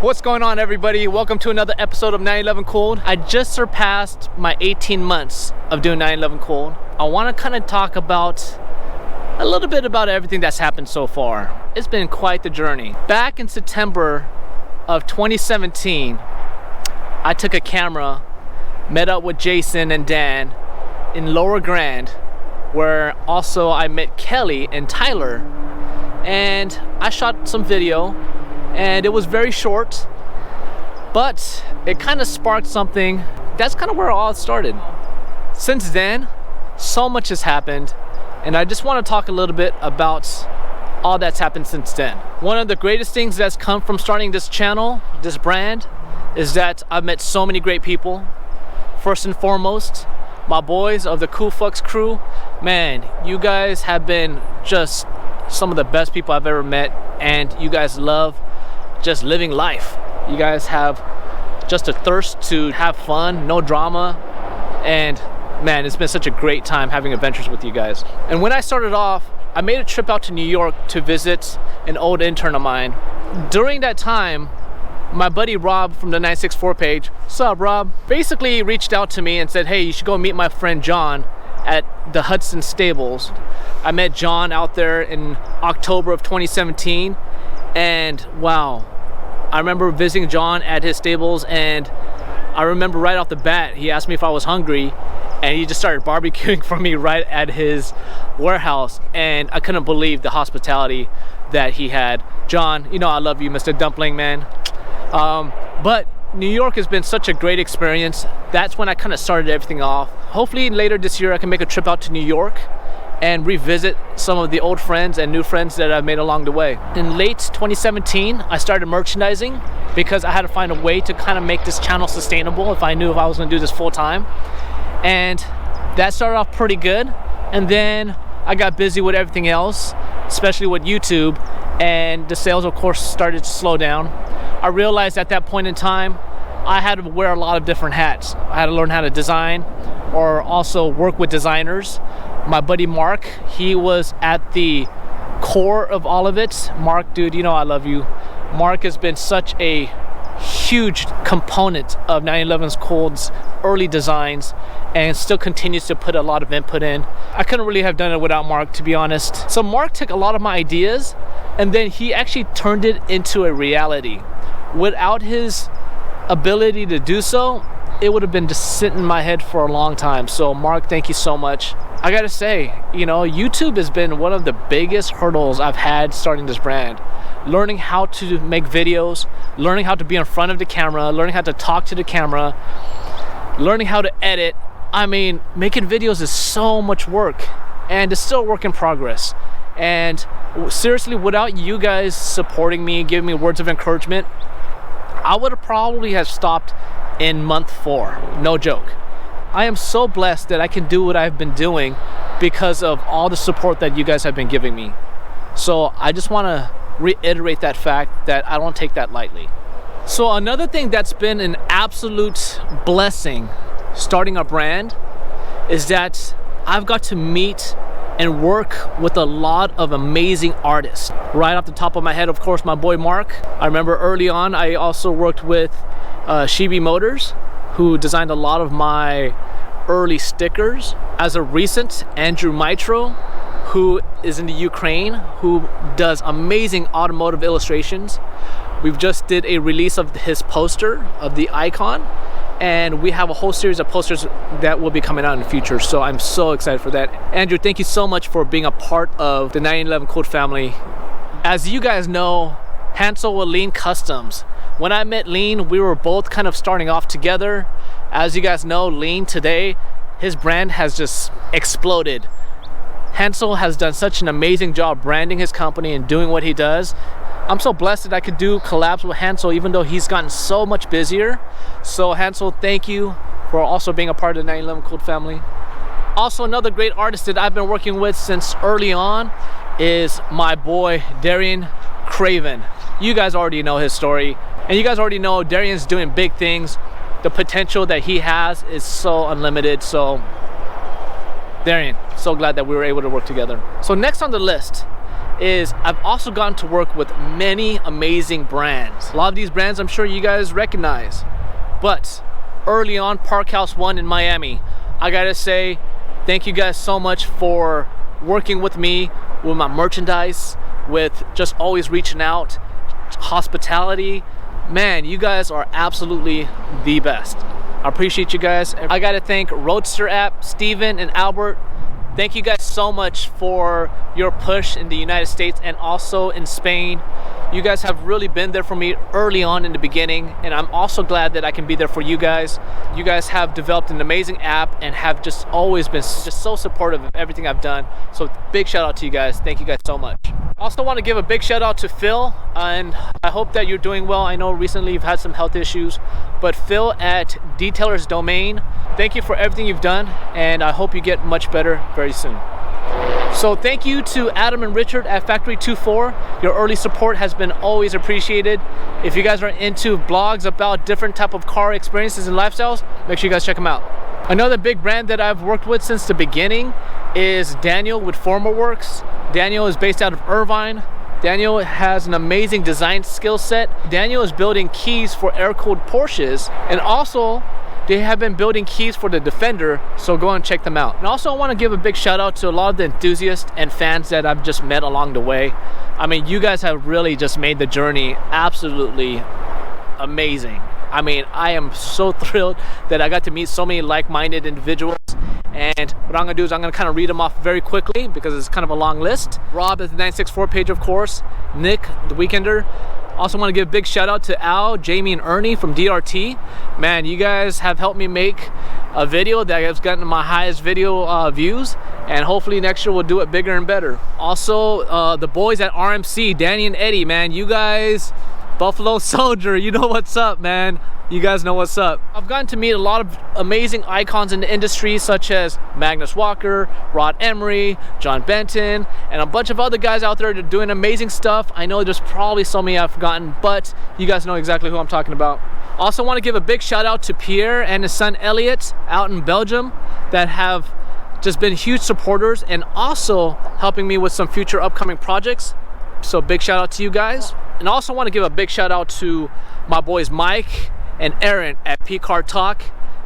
What's going on, everybody? Welcome to another episode of 911cooled. I just surpassed my 18 months of doing 911cooled. I want to kind of talk about a little bit about everything that's happened so far. It's been quite the journey. Back in September of 2017, I took a camera, met up with Jason and Dan in Lower Grand, where also I met Kelly and Tyler, and I shot some video. And it was very short, but it kind of sparked something. That's kind of where it all started. Since then, so much has happened, and I just want to talk a little bit about all that's happened since then. One of the greatest things that's come from starting this channel, this brand, is that I've met so many great people. First and foremost, my boys of the Cool Fucks crew. Man, you guys have been just some of the best people I've ever met, and you guys love just living life. You guys have just a thirst to have fun, no drama, and man, it's been such a great time having adventures with you guys. And when I started off, I made a trip out to New York to visit an old intern of mine. During that time, my buddy Rob from the 964 page, what's up Rob, basically reached out to me and said, hey, you should go meet my friend John at the Hudson Stables. I met John out there in October of 2017, and wow, I remember visiting John at his stables, and I remember right off the bat he asked me if I was hungry, and he just started barbecuing for me right at his warehouse, and I couldn't believe the hospitality that he had. John, you know I love you, Mr. Dumpling Man. But New York has been such a great experience. That's when I kind of started everything off. Hopefully later this year I can make a trip out to New York and revisit some of the old friends and new friends that I've made along the way. In late 2017, I started merchandising because I had to find a way to kind of make this channel sustainable if I I was gonna do this full time. And that started off pretty good. And then I got busy with everything else, especially with YouTube, and the sales of course started to slow down. I realized at that point in time, I had to wear a lot of different hats. I had to learn how to design or also work with designers. My buddy Mark, he was at the core of all of it. Mark, dude, you know I love you. Mark has been such a huge component of 911cool's early designs and still continues to put a lot of input in. I couldn't really have done it without Mark, to be honest. So Mark took a lot of my ideas and then he actually turned it into a reality. Without his ability to do so, it would have been just sitting in my head for a long time. So Mark, thank you so much. I gotta say, you know, YouTube has been one of the biggest hurdles I've had starting this brand. Learning how to make videos, learning how to be in front of the camera, learning how to talk to the camera, learning how to edit. I mean, making videos is so much work, and it's still a work in progress. And seriously, without you guys supporting me, giving me words of encouragement, I would have probably have stopped in month 4, no joke. I am so blessed that I can do what I've been doing because of all the support that you guys have been giving me. So I just want to reiterate that fact that I don't take that lightly. So another thing that's been an absolute blessing starting a brand is that I've got to meet and work with a lot of amazing artists. Right off the top of my head, of course, my boy Mark. I remember early on I also worked with Shibi Motors, who designed a lot of my early stickers. As of recent, Andrew Mitro, who is in the Ukraine, who does amazing automotive illustrations. We've just did a release of his poster of the icon, and we have a whole series of posters that will be coming out in the future, so I'm so excited for that. Andrew, thank you so much for being a part of the 911cooled family. As you guys know, Hansel with Lean Customs. When I met Lean, we were both kind of starting off together. As you guys know, Lean today, his brand has just exploded. Hansel has done such an amazing job branding his company and doing what he does. I'm so blessed that I could do collabs with Hansel, even though he's gotten so much busier. So Hansel, thank you for also being a part of the 911cooled family. Also, another great artist that I've been working with since early on is my boy Darian Craven. You guys already know his story, and you guys already know Darian's doing big things. The potential that he has is so unlimited. So Darian, so glad that we were able to work together. So next on the list is I've also gotten to work with many amazing brands. A lot of these brands I'm sure you guys recognize. But early on, Parkhouse One in Miami, I gotta say thank you guys so much for working with me with my merchandise, with just always reaching out, hospitality. Man, you guys are absolutely the best. I appreciate you guys. I gotta thank Roadster app, Steven and Albert. Thank you guys so much for your push in the United States and also in Spain. You guys have really been there for me early on in the beginning, and I'm also glad that I can be there for you guys. You guys have developed an amazing app and have just always been just so supportive of everything I've done. So big shout out to you guys. Thank you guys so much. I also want to give a big shout out to Phil, and I hope that you're doing well. I know recently you've had some health issues, but Phil at Detailer's Domain, thank you for everything you've done, and I hope you get much better very soon. So thank you to Adam and Richard at Factory 24. Your early support has been always appreciated. If you guys are into blogs about different type of car experiences and lifestyles, make sure you guys check them out. Another big brand that I've worked with since the beginning is Daniel with Formerworks. Daniel is based out of Irvine. Daniel has an amazing design skill set. Daniel is building keys for air-cooled Porsches, and also they have been building keys for the Defender, so go and check them out. And also I want to give a big shout out to a lot of the enthusiasts and fans that I've just met along the way. I mean, you guys have really just made the journey absolutely amazing. I mean, I am so thrilled that I got to meet so many like-minded individuals. And what I'm gonna do is I'm gonna kind of read them off very quickly because it's kind of a long list. Rob at the 964 page, of course. Nick, the Weekender. Also want to give a big shout out to Al, Jamie, and Ernie from DRT. Man, you guys have helped me make a video that has gotten my highest video views, and hopefully next year we'll do it bigger and better. Also, the boys at RMC, Danny and Eddie, man, you guys, Buffalo Soldier, you know what's up, man. You guys know what's up. I've gotten to meet a lot of amazing icons in the industry, such as Magnus Walker, Rod Emery, John Benton, and a bunch of other guys out there that are doing amazing stuff. I know there's probably so many I've forgotten, but you guys know exactly who I'm talking about. Also want to give a big shout out to Pierre and his son Elliot out in Belgium that have just been huge supporters and also helping me with some future upcoming projects. So big shout out to you guys. And also want to give a big shout out to my boys Mike and Aaron at P-Car Talk.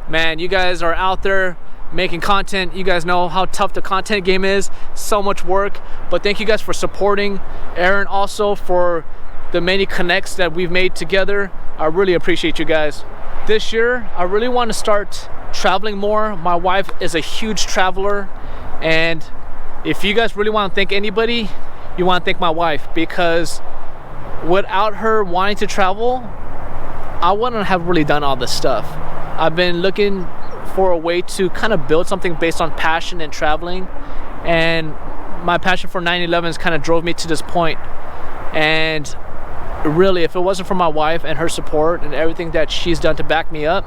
Man, you guys are out there making content. You guys know how tough the content game is. So much work, but thank you guys for supporting. Aaron also for the many connects that we've made together. I really appreciate you guys. This year, I really want to start traveling more. My wife is a huge traveler, and if you guys really want to thank anybody, you want to thank my wife, because without her wanting to travel, I wouldn't have really done all this stuff. I've been looking for a way to kind of build something based on passion and traveling, and my passion for 911s kind of drove me to this point. And really, if it wasn't for my wife and her support and everything that she's done to back me up,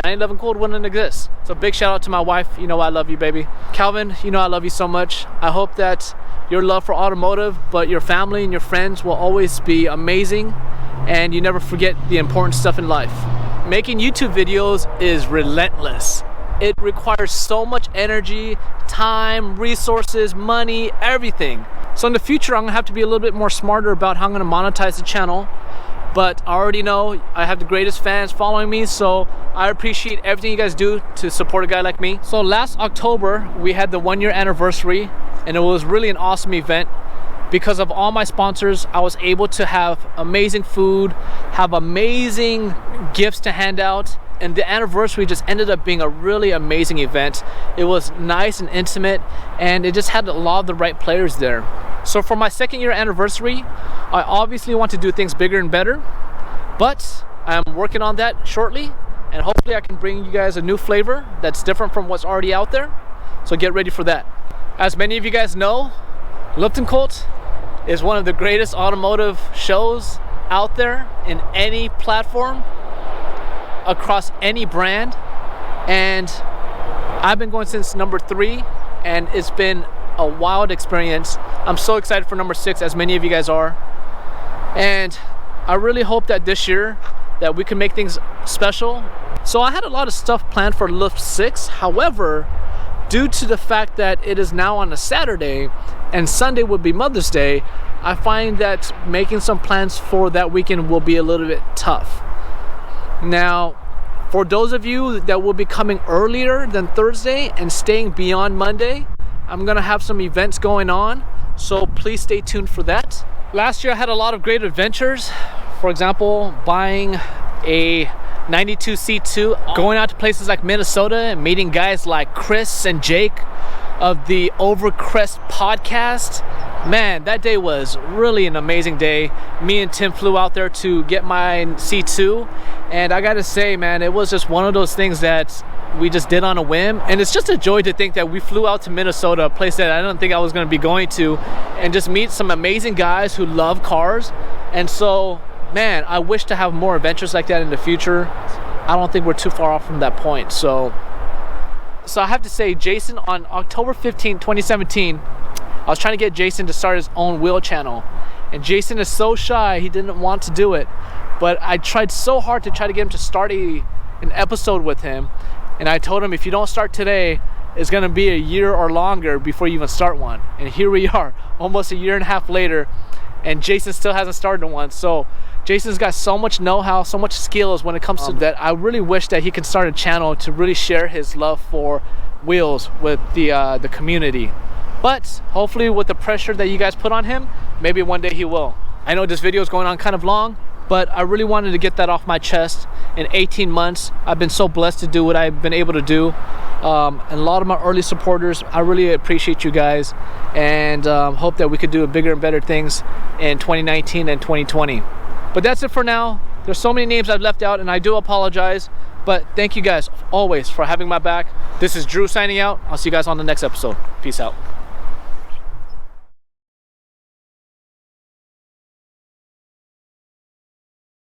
911cooled wouldn't exist. So big shout out to my wife. You know I love you, baby. Calvin, you know I love you so much. I hope that your love for automotive, but your family and your friends will always be amazing, and you never forget the important stuff in life. Making YouTube videos is relentless. It requires so much energy, time, resources, money, everything. So in the future, I'm gonna have to be a little bit more smarter about how I'm gonna monetize the channel. But I already know I have the greatest fans following me, so I appreciate everything you guys do to support a guy like me. So last October, we had the 1-year anniversary, and it was really an awesome event. Because of all my sponsors, I was able to have amazing food, have amazing gifts to hand out, and the anniversary just ended up being a really amazing event. It was nice and intimate, and it just had a lot of the right players there. So for my 2nd-year anniversary, I obviously want to do things bigger and better, but I'm working on that shortly, and hopefully I can bring you guys a new flavor that's different from what's already out there. So get ready for that. As many of you guys know, Lipton Colt is one of the greatest automotive shows out there in any platform, across any brand, and I've been going since number 3, and it's been a wild experience. I'm so excited for number 6, as many of you guys are, and I really hope that this year that we can make things special. So I had a lot of stuff planned for Lift 6. However, due to the fact that it is now on a Saturday and Sunday would be Mother's Day, I find that making some plans for that weekend will be a little bit tough. Now, for those of you that will be coming earlier than Thursday and staying beyond Monday, I'm gonna have some events going on, so please stay tuned for that. Last year I had a lot of great adventures. For example, buying a 92 C2, going out to places like Minnesota and meeting guys like Chris and Jake of the Overcrest podcast. Man, that day was really an amazing day. Me and Tim flew out there to get my C2, and I gotta say, man, it was just one of those things that we just did on a whim. And it's just a joy to think that we flew out to Minnesota, a place that I don't think I was gonna be going to, and just meet some amazing guys who love cars. And so, man, I wish to have more adventures like that in the future. I don't think we're too far off from that point. So I have to say, Jason, on October 15, 2017, I was trying to get Jason to start his own wheel channel. And Jason is so shy, he didn't want to do it. But I tried so hard to try to get him to start an episode with him. And I told him, if you don't start today, it's gonna be a year or longer before you even start one. And here we are, almost a year and a half later, and Jason still hasn't started one. So Jason's got so much know-how, so much skills when it comes to that. I really wish that he could start a channel to really share his love for wheels with the community. But hopefully with the pressure that you guys put on him, maybe one day he will. I know this video is going on kind of long, but I really wanted to get that off my chest. In 18 months, I've been so blessed to do what I've been able to do. And a lot of my early supporters, I really appreciate you guys, and hope that we could do bigger and better things in 2019 and 2020. But that's it for now. There's so many names I've left out, and I do apologize, but thank you guys always for having my back. This is Drew signing out. I'll see you guys on the next episode. Peace out.